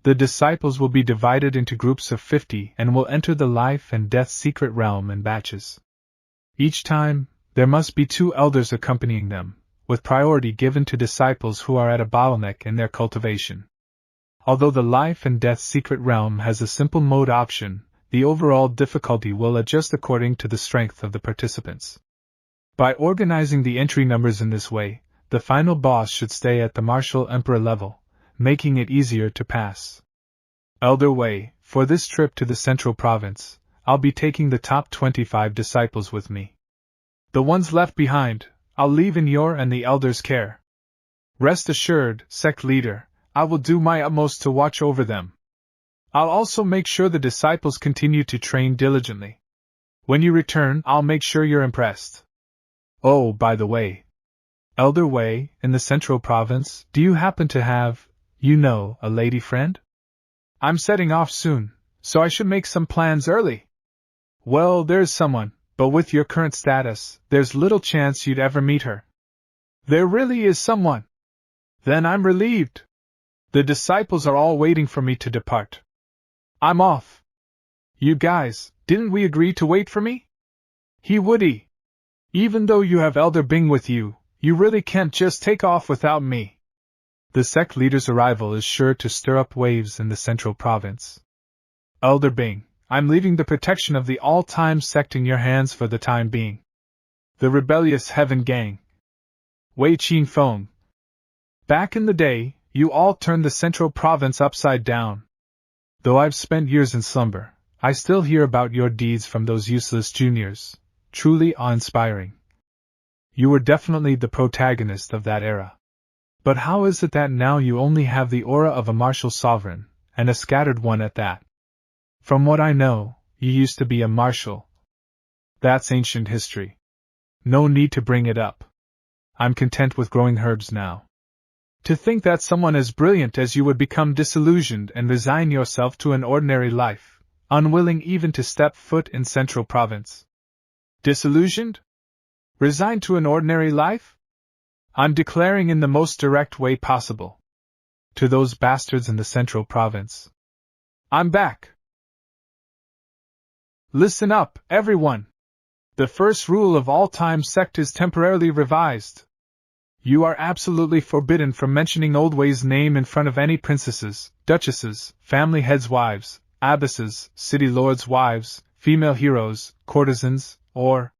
The disciples will be divided into groups of 50 and will enter the life and death secret realm in batches. Each time, there must be 2 elders accompanying them, with priority given to disciples who are at a bottleneck in their cultivation. Although the life and death secret realm has a simple mode option, the overall difficulty will adjust according to the strength of the participants. By organizing the entry numbers in this way, the final boss should stay at the Martial Emperor level, making it easier to pass. Elder Wei, for this trip to the Central Province, I'll be taking the top 25 disciples with me. The ones left behind, I'll leave in your and the Elder's care. Rest assured, Sect Leader, I will do my utmost to watch over them. I'll also make sure the disciples continue to train diligently. When you return, I'll make sure you're impressed. Oh, by the way, Elder Wei, in the Central Province, do you happen to have, a lady friend? I'm setting off soon, so I should make some plans early. Well, there's someone, but with your current status, there's little chance you'd ever meet her. There really is someone. Then I'm relieved. The disciples are all waiting for me to depart. I'm off. You guys, didn't we agree to wait for me? He would. Even though you have Elder Bing with you, you really can't just take off without me. The sect leader's arrival is sure to stir up waves in the Central Province. Elder Bing, I'm leaving the protection of the All Time Sect in your hands for the time being. The rebellious Heaven Gang. Wei Qin Feng. Back in the day, you all turned the Central Province upside down. Though I've spent years in slumber, I still hear about your deeds from those useless juniors. Truly awe-inspiring. You were definitely the protagonist of that era. But how is it that now you only have the aura of a martial sovereign, and a scattered one at that? From what I know, you used to be a martial. That's ancient history. No need to bring it up. I'm content with growing herbs now. To think that someone as brilliant as you would become disillusioned and resign yourself to an ordinary life, unwilling even to step foot in Central Province. Disillusioned? Resigned to an ordinary life? I'm declaring in the most direct way possible. To those bastards in the Central Province. I'm back. Listen up, everyone. The first rule of All Time Sect is temporarily revised. You are absolutely forbidden from mentioning Old Wei's name in front of any princesses, duchesses, family heads' wives, abbesses, city lords' wives, female heroes, courtesans, or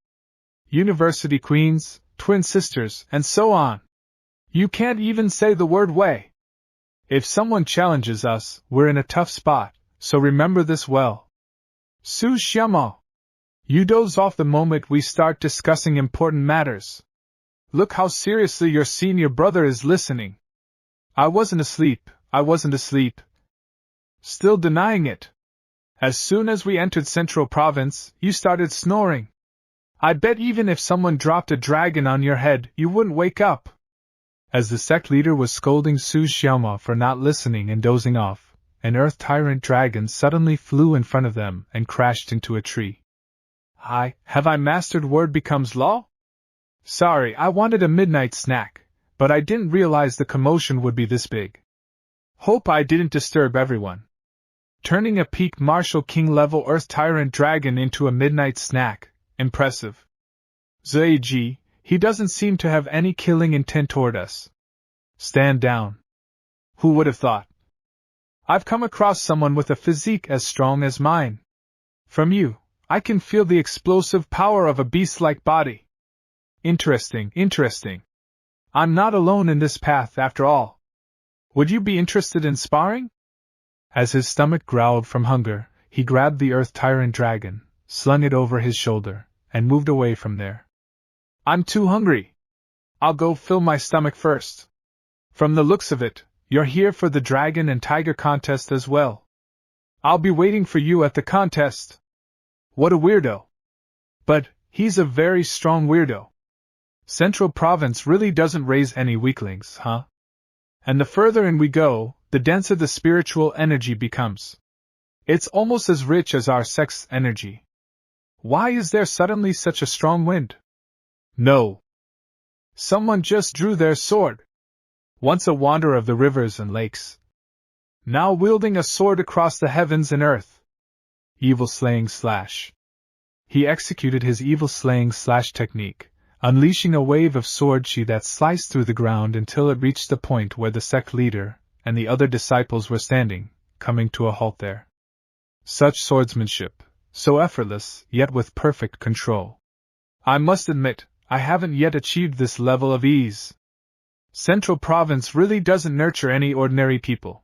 university queens, twin sisters, and so on. You can't even say the word Wei. If someone challenges us, we're in a tough spot, so remember this well. Su Xiamo. You doze off the moment we start discussing important matters. Look how seriously your senior brother is listening. I wasn't asleep. Still denying it. As soon as we entered Central Province, you started snoring. I bet even if someone dropped a dragon on your head, you wouldn't wake up. As the sect leader was scolding Su Xiaoma for not listening and dozing off, an earth tyrant dragon suddenly flew in front of them and crashed into a tree. Have I mastered word becomes law? Sorry, I wanted a midnight snack, but I didn't realize the commotion would be this big. Hope I didn't disturb everyone. Turning a peak martial king level earth tyrant dragon into a midnight snack. Impressive. Zheji, he doesn't seem to have any killing intent toward us. Stand down. Who would have thought? I've come across someone with a physique as strong as mine. From you, I can feel the explosive power of a beast-like body. Interesting. I'm not alone in this path after all. Would you be interested in sparring? As his stomach growled from hunger, he grabbed the earth tyrant dragon, slung it over his shoulder, and moved away from there. I'm too hungry. I'll go fill my stomach first. From the looks of it, you're here for the dragon and tiger contest as well. I'll be waiting for you at the contest. What a weirdo. But he's a very strong weirdo. Central Province really doesn't raise any weaklings, huh? And the further in we go, the denser the spiritual energy becomes. It's almost as rich as our sect's energy. Why is there suddenly such a strong wind? No. Someone just drew their sword. Once a wanderer of the rivers and lakes. now wielding a sword across the heavens and earth. Evil slaying slash. He executed his evil slaying slash technique, unleashing a wave of sword chi that sliced through the ground until it reached the point where the sect leader and the other disciples were standing, coming to a halt there. Such swordsmanship, so effortless, yet with perfect control. I must admit, I haven't yet achieved this level of ease. Central Province really doesn't nurture any ordinary people.